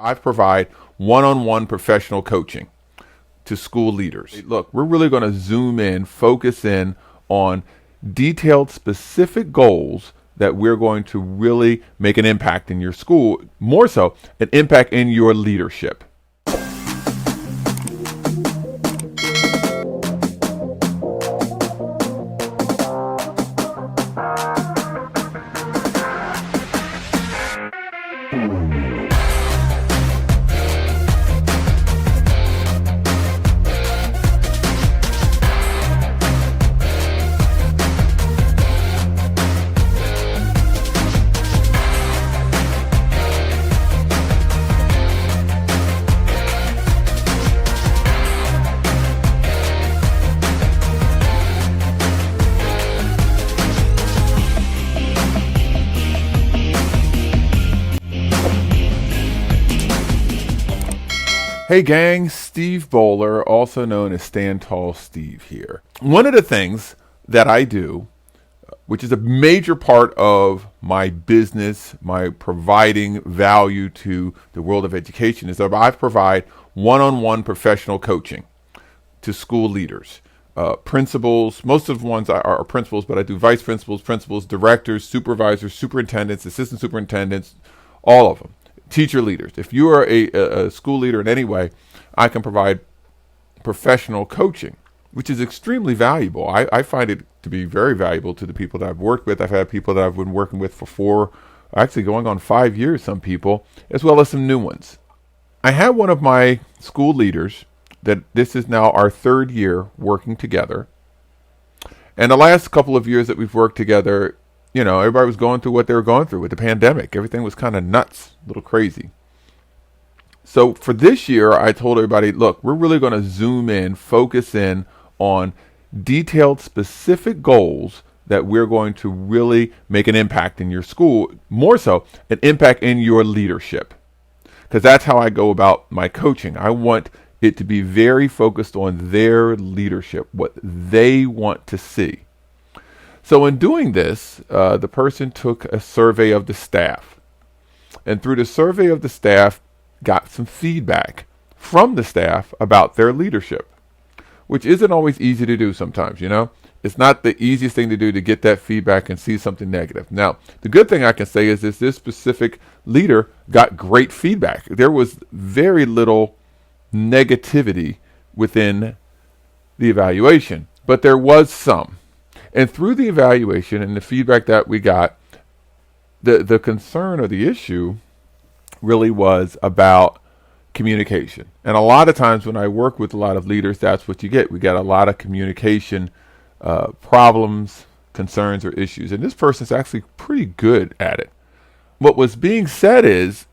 I provide one-on-one professional coaching to school leaders. Look, we're really going to zoom in, focus in on detailed, specific goals that we're going to really make an impact in your school, more so, an impact in your leadership. Hey gang, Steve Bowler, also known as Stand Tall Steve here. One of the things that I do, which is a major part of my business, my providing value to the world of education, is that I provide one-on-one professional coaching to school leaders, principals. Most of the ones are principals, but I do vice principals, directors, supervisors, superintendents, assistant superintendents, all of them. Teacher leaders. If you are a school leader in any way, I can provide professional coaching, which is extremely valuable. I find it to be very valuable to the people that I've worked with. I've had people that I've been working with for actually going on 5 years, some people, as well as some new ones. I had one of my school leaders that this is now our third year working together. And the last couple of years that we've worked together, you know, everybody was going through what they were going through with the pandemic. Everything was kind of nuts, a little crazy. So for this year, I told everybody, look, we're really going to zoom in, focus in on detailed, specific goals that we're going to really make an impact in your school, more so, an impact in your leadership. Because that's how I go about my coaching. I want it to be very focused on their leadership, what they want to see. So in doing this, the person took a survey of the staff. And through the survey of the staff, got some feedback from the staff about their leadership, which isn't always easy to do sometimes, you know. It's not the easiest thing to do to get that feedback and see something negative. Now, the good thing I can say is this specific leader got great feedback. There was very little negativity within the evaluation, but there was some. And through the evaluation and the feedback that we got, the concern or the issue really was about communication. And a lot of times when I work with a lot of leaders, that's what you get. We get a lot of communication problems, concerns, or issues. And this person's actually pretty good at it. What was being said is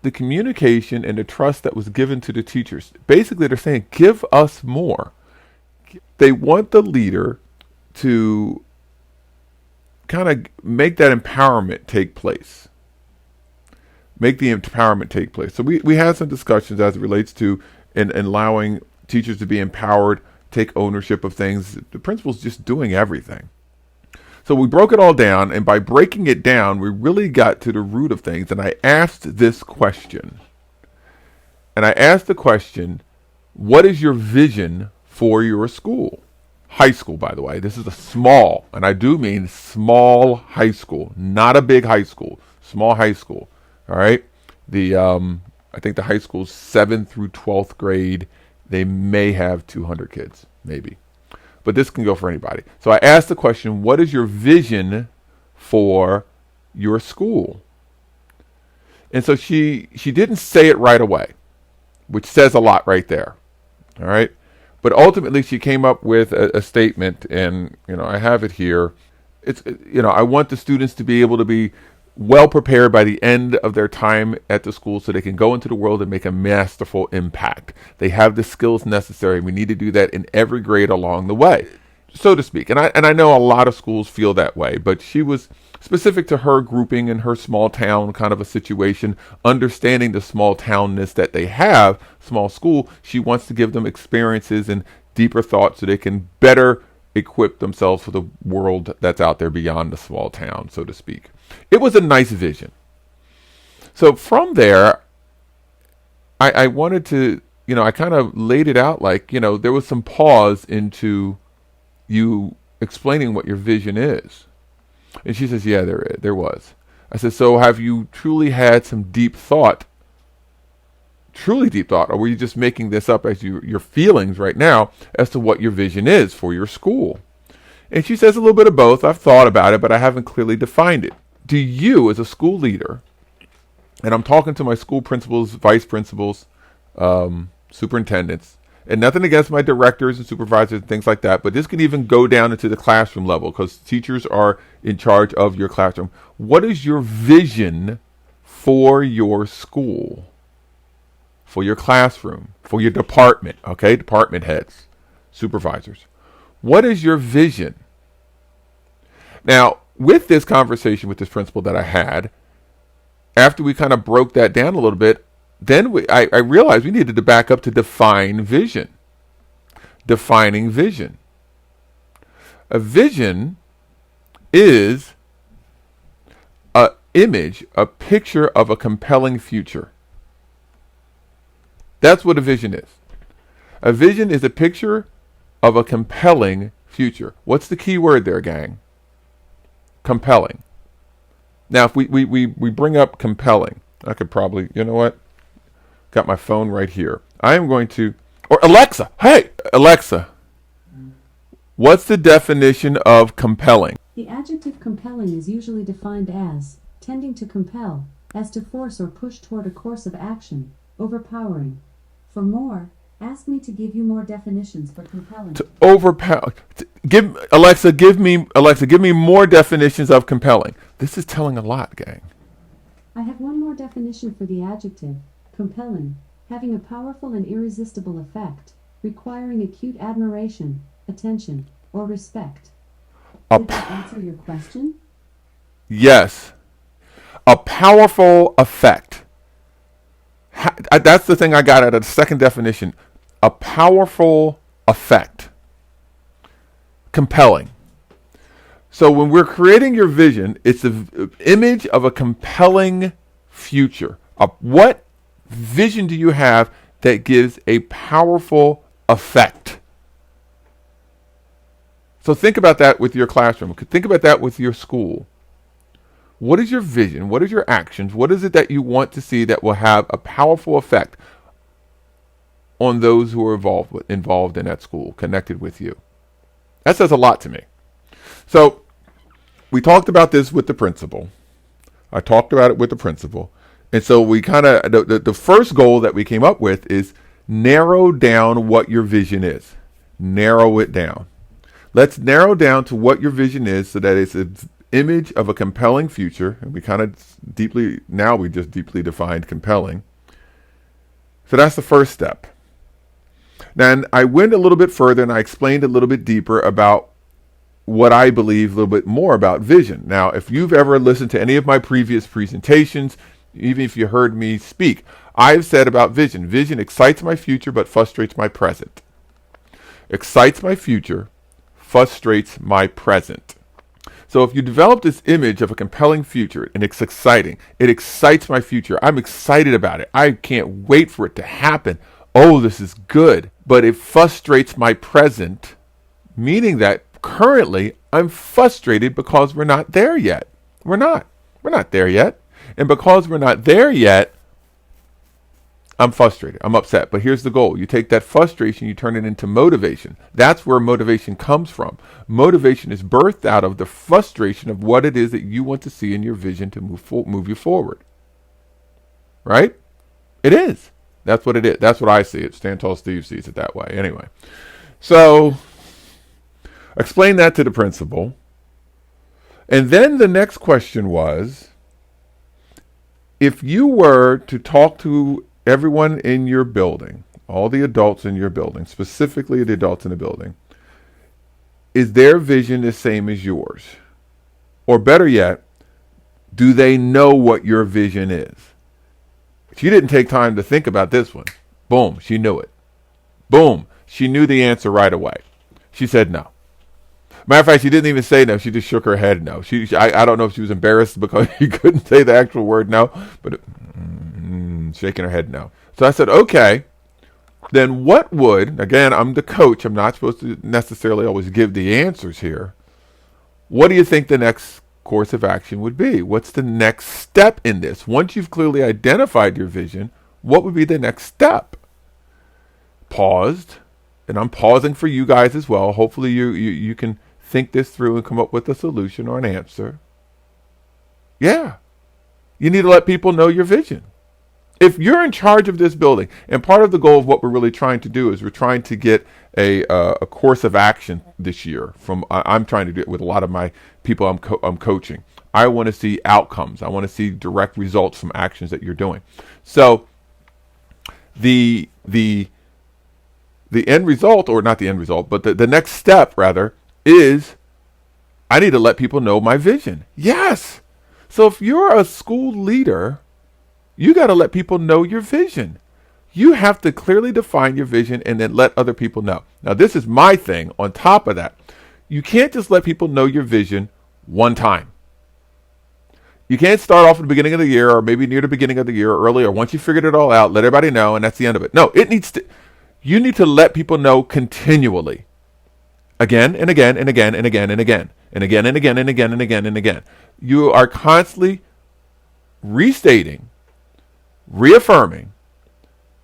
the communication and the trust that was given to the teachers. Basically, they're saying, give us more. They want the leader to kind of make that empowerment take place. Make the empowerment take place. So we had some discussions as it relates to and allowing teachers to be empowered, take ownership of things. The principal's just doing everything. So we broke it all down, and by breaking it down, we really got to the root of things. And I asked this question. And I asked the question, what is your vision for your school? High school, by the way. This is a small, and I do mean small high school, not a big high school, small high school. All right. I think the high school's 7th through 12th grade. They may have 200 kids, maybe, but this can go for anybody. So I asked the question, what is your vision for your school? And so she didn't say it right away, which says a lot right there. All right. But ultimately, she came up with a statement, and I have it here. It's I want the students to be able to be well prepared by the end of their time at the school, so they can go into the world and make a masterful impact. They have the skills necessary. We need to do that in every grade along the way, so to speak. And I know a lot of schools feel that way, but she was specific to her grouping in her small town kind of a situation, understanding the small townness that they have, small school. She wants to give them experiences and deeper thoughts so they can better equip themselves for the world that's out there beyond the small town, so to speak. It was a nice vision. So from there, I wanted to, I kind of laid it out like, there was some pause into you explaining what your vision is. And she says, yeah, there was. I said, so have you truly had some truly deep thought, or were you just making this up as your feelings right now as to what your vision is for your school? And she says a little bit of both. I've thought about it, but I haven't clearly defined it. Do you, as a school leader, and I'm talking to my school principals, vice principals, superintendents, and nothing against my directors and supervisors and things like that, but this can even go down into the classroom level because teachers are in charge of your classroom. What is your vision for your school, for your classroom, for your department, okay? Department heads, supervisors. What is your vision? Now, with this conversation with this principal that I had, after we kind of broke that down a little bit, then I realized we needed to back up to define vision. Defining vision. A vision is an image, a picture of a compelling future. That's what a vision is. A vision is a picture of a compelling future. What's the key word there, gang? Compelling. Now, if we bring up compelling, I could probably, you know what? Got my phone right here. I am going to, or Alexa, hey, Alexa, what's the definition of compelling? The adjective compelling is usually defined as tending to compel, as to force or push toward a course of action, overpowering. For more, ask me to give you more definitions for compelling. To overpower. Alexa, give me more definitions of compelling. This is telling a lot, gang. I have one more definition for the adjective. Compelling, having a powerful and irresistible effect, requiring acute admiration, attention, or respect. Did that answer your question? Yes. A powerful effect. That's the thing I got out of the second definition. A powerful effect. Compelling. So when we're creating your vision, it's an image of a compelling future. What vision do you have that gives a powerful effect? So think about that with your classroom. Think about that with your school. What is your vision? What is your actions? What is it that you want to see that will have a powerful effect on those who are involved in that school, connected with you? That says a lot to me. So we talked about this with the principal. I talked about it with the principal. And so we kind of, the first goal that we came up with is narrow down what your vision is. Narrow it down. Let's narrow down to what your vision is so that it's an image of a compelling future. And we kind of we just deeply defined compelling. So that's the first step. Then I went a little bit further and I explained a little bit deeper about what I believe a little bit more about vision. Now, if you've ever listened to any of my previous presentations, even if you heard me speak, I've said about vision. Vision excites my future but frustrates my present. Excites my future, frustrates my present. So if you develop this image of a compelling future and it's exciting, it excites my future. I'm excited about it. I can't wait for it to happen. Oh, this is good. But it frustrates my present, meaning that currently I'm frustrated because we're not there yet. We're not there yet. And because we're not there yet, I'm frustrated. I'm upset. But here's the goal. You take that frustration, you turn it into motivation. That's where motivation comes from. Motivation is birthed out of the frustration of what it is that you want to see in your vision to move you forward. Right? It is. That's what it is. That's what I see it. Stand Tall Steve sees it that way. Anyway. So, explain that to the principal. And then the next question was, if you were to talk to everyone in your building, all the adults in your building, specifically the adults in the building, is their vision the same as yours? Or better yet, do they know what your vision is? She didn't take time to think about this one. Boom, she knew it. Boom, she knew the answer right away. She said no. Matter of fact, she didn't even say no. She just shook her head no. I don't know if she was embarrassed because she couldn't say the actual word no, but shaking her head no. So I said, okay, then what would, again, I'm the coach. I'm not supposed to necessarily always give the answers here. What do you think the next course of action would be? What's the next step in this? Once you've clearly identified your vision, what would be the next step? Paused, and I'm pausing for you guys as well. Hopefully you can think this through and come up with a solution or an answer. Yeah, you need to let people know your vision. If you're in charge of this building, and part of the goal of what we're really trying to do is we're trying to get a course of action this year. I'm trying to do it with a lot of my people I'm coaching. I want to see outcomes. I want to see direct results from actions that you're doing. So the end result, or not the end result, but the next step rather, is I need to let people know my vision. Yes. So if you're a school leader, you got to let people know your vision. You have to clearly define your vision and then let other people know. Now, this is my thing. On top of that, you can't just let people know your vision one time. You can't start off at the beginning of the year, or maybe near the beginning of the year, or earlier. Once you figured it all out, let everybody know, and that's the end of it. No, you need to let people know continually. Again and again and again and again and again. And again and again and again and again and again. You are constantly restating, reaffirming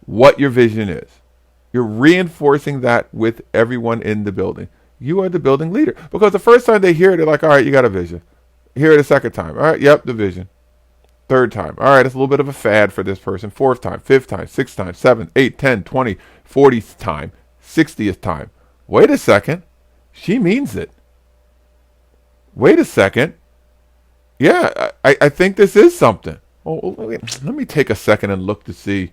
what your vision is. You're reinforcing that with everyone in the building. You are the building leader. Because the first time they hear it, they're like, all right, you got a vision. Hear it a second time. All right, yep, the vision. Third time. All right, it's a little bit of a fad for this person. Fourth time, fifth time, sixth time, 7th, 8th, 10th, 20th, 40th time, 60th time. Wait a second. She means it. Wait a second. Yeah, I think this is something. Oh, let me take a second and look to see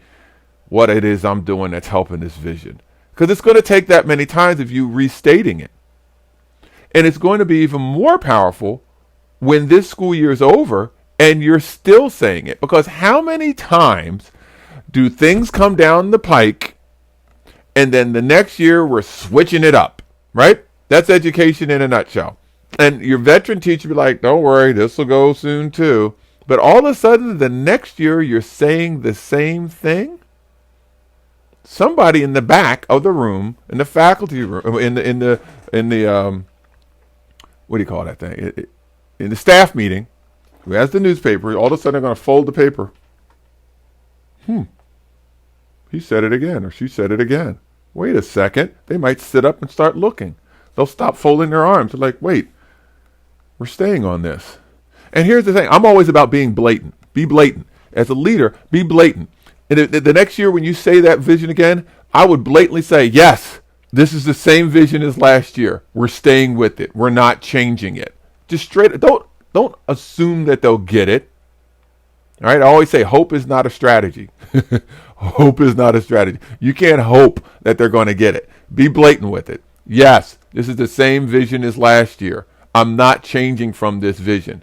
what it is I'm doing that's helping this vision. Because it's going to take that many times of you restating it. And it's going to be even more powerful when this school year is over and you're still saying it. Because how many times do things come down the pike and then the next year we're switching it up, right? That's education in a nutshell. And your veteran teacher be like, don't worry, this will go soon too. But all of a sudden, the next year, you're saying the same thing. Somebody in the back of the room, in the faculty room, in the what do you call that thing? In the staff meeting, who has the newspaper, all of a sudden they're going to fold the paper. He said it again, or she said it again. Wait a second. They might sit up and start looking. They'll stop folding their arms. They're like, wait, we're staying on this. And here's the thing. I'm always about being blatant. Be blatant. As a leader, be blatant. And the next year when you say that vision again, I would blatantly say, yes, this is the same vision as last year. We're staying with it. We're not changing it. Just straight. Don't assume that they'll get it. All right. I always say hope is not a strategy. Hope is not a strategy. You can't hope that they're going to get it. Be blatant with it. Yes, this is the same vision as last year. I'm not changing from this vision.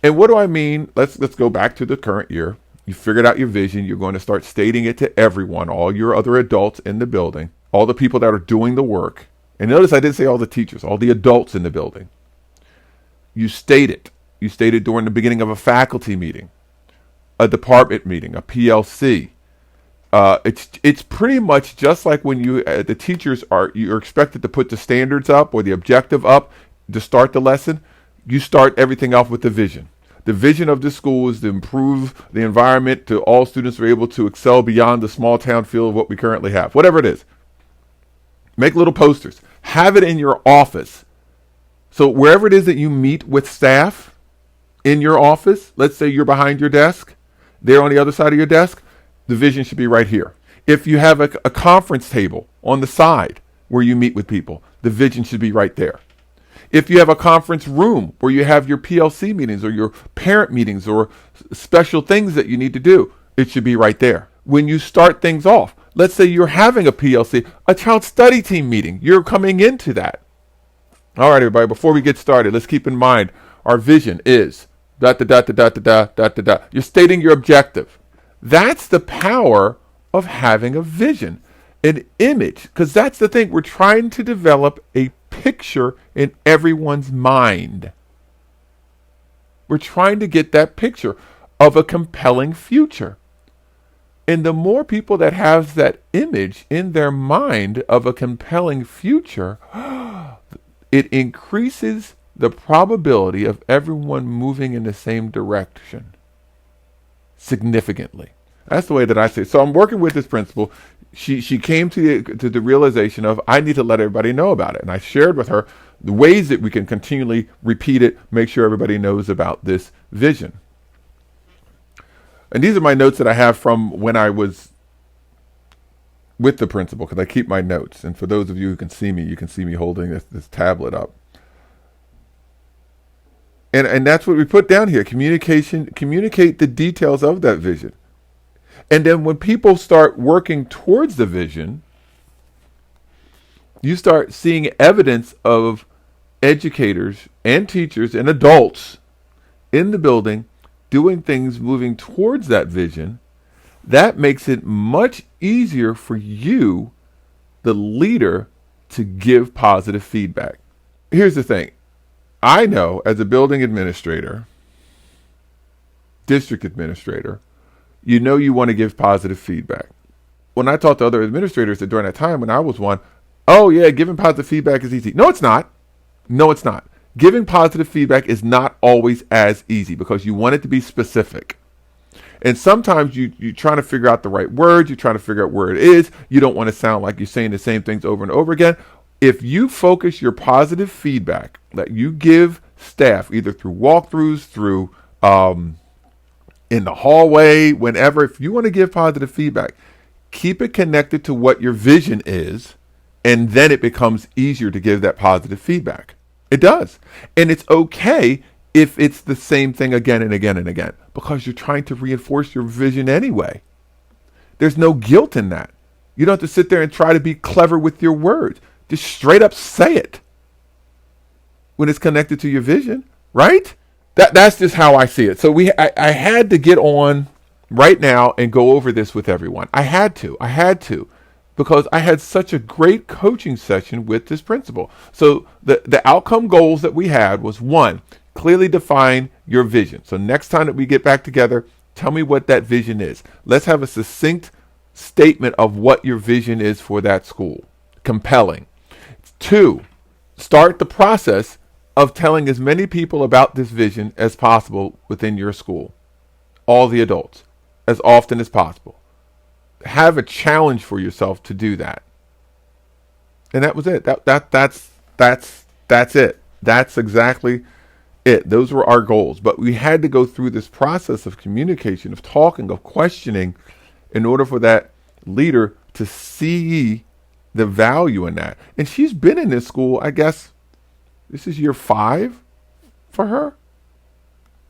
And what do I mean? Let's go back to the current year. You figured out your vision. You're going to start stating it to everyone, all your other adults in the building, all the people that are doing the work. And notice I didn't say all the teachers, all the adults in the building. You state it. You state it during the beginning of a faculty meeting, a department meeting, a PLC. It's pretty much just like when the teachers you're expected to put the standards up or the objective up to start the lesson. You start everything off with the vision. The vision of the school is to improve the environment to all students are able to excel beyond the small town feel of what we currently have. Whatever it is. Make little posters. Have it in your office. So wherever it is that you meet with staff in your office, let's say you're behind your desk, they're on the other side of your desk, the vision should be right here. If you have a conference table on the side where you meet with people, the vision should be right there. If you have a conference room where you have your PLC meetings or your parent meetings or special things that you need to do, it should be right there. When you start things off, let's say you're having a PLC, a child study team meeting, you're coming into that. All right, everybody, before we get started, let's keep in mind our vision is ... You're stating your objective. That's the power of having a vision, an image, because that's the thing. We're trying to develop a picture in everyone's mind. We're trying to get that picture of a compelling future. And the more people that have that image in their mind of a compelling future, it increases the probability of everyone moving in the same direction significantly. That's the way that I see it. So I'm working with this principal. She came to the realization of, I need to let everybody know about it. And I shared with her the ways that we can continually repeat it, make sure everybody knows about this vision. And these are my notes that I have from when I was with the principal, because I keep my notes. And for those of you who can see me, you can see me holding this tablet up. And that's what we put down here. Communicate the details of that vision. And then when people start working towards the vision, you start seeing evidence of educators and teachers and adults in the building doing things moving towards that vision. That makes it much easier for you, the leader, to give positive feedback. Here's the thing. I know as a building administrator, district administrator, you know you want to give positive feedback. When I talked to other administrators that during that time when I was one, oh yeah, giving positive feedback is easy. No, it's not. No, it's not. Giving positive feedback is not always as easy because you want it to be specific. And sometimes you're trying to figure out the right words. You're trying to figure out where it is. You don't want to sound like you're saying the same things over and over again. If you focus your positive feedback that you give staff, either through walkthroughs, through in the hallway, whenever, if you want to give positive feedback, keep it connected to what your vision is, and then it becomes easier to give that positive feedback. It does. And it's okay if it's the same thing again and again and again, because you're trying to reinforce your vision anyway. There's no guilt in that. You don't have to sit there and try to be clever with your words. Just straight up say it when it's connected to your vision, right? That's just how I see it. So I had to get on right now and go over this with everyone. I had to, because I had such a great coaching session with this principal. So the outcome goals that we had was, one, clearly define your vision. So next time that we get back together, tell me what that vision is. Let's have a succinct statement of what your vision is for that school. Compelling. 2, start the process of telling as many people about this vision as possible within your school. All the adults, as often as possible. Have a challenge for yourself to do that. And that was it. That's it. That's exactly it. Those were our goals. But we had to go through this process of communication, of talking, of questioning, in order for that leader to see the value in that. And she's been in this school, I guess, this is year 5 for her.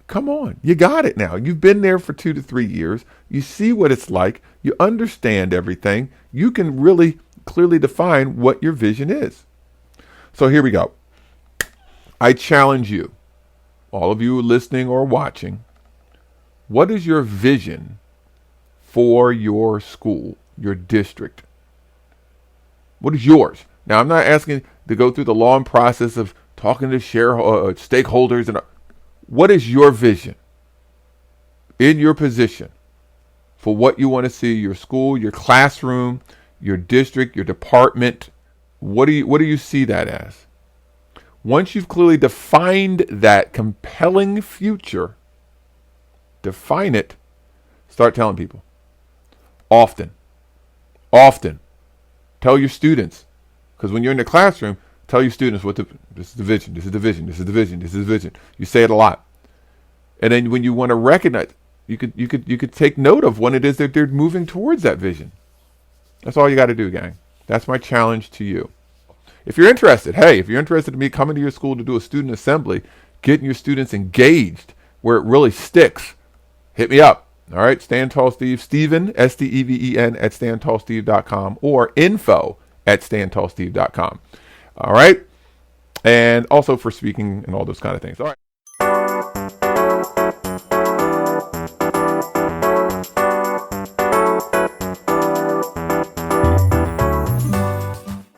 Come on, you got it now. You've been there for 2 to 3 years. You see what it's like. You understand everything. You can really clearly define what your vision is. So here we go. I challenge you, all of you listening or watching, what is your vision for your school, your district? What is yours? Now, I'm not asking to go through the long process of talking to stakeholders. And what is your vision in your position for what you want to see your school, your classroom, your district, your department? What do you see that as? Once you've clearly defined that compelling future, define it, start telling people. Often. Tell your students, because when you're in the classroom, tell your students this is the vision, this is the vision, this is the vision, this is the vision. You say it a lot. And then when you want to recognize, you could take note of when it is that they're moving towards that vision. That's all you got to do, gang. That's my challenge to you. If you're interested in me coming to your school to do a student assembly, getting your students engaged where it really sticks, hit me up. All right, Stand Tall Steve, Steven, Steven at standtallsteve.com or info@standtallsteve.com. All right, and also for speaking and all those kind of things. All right.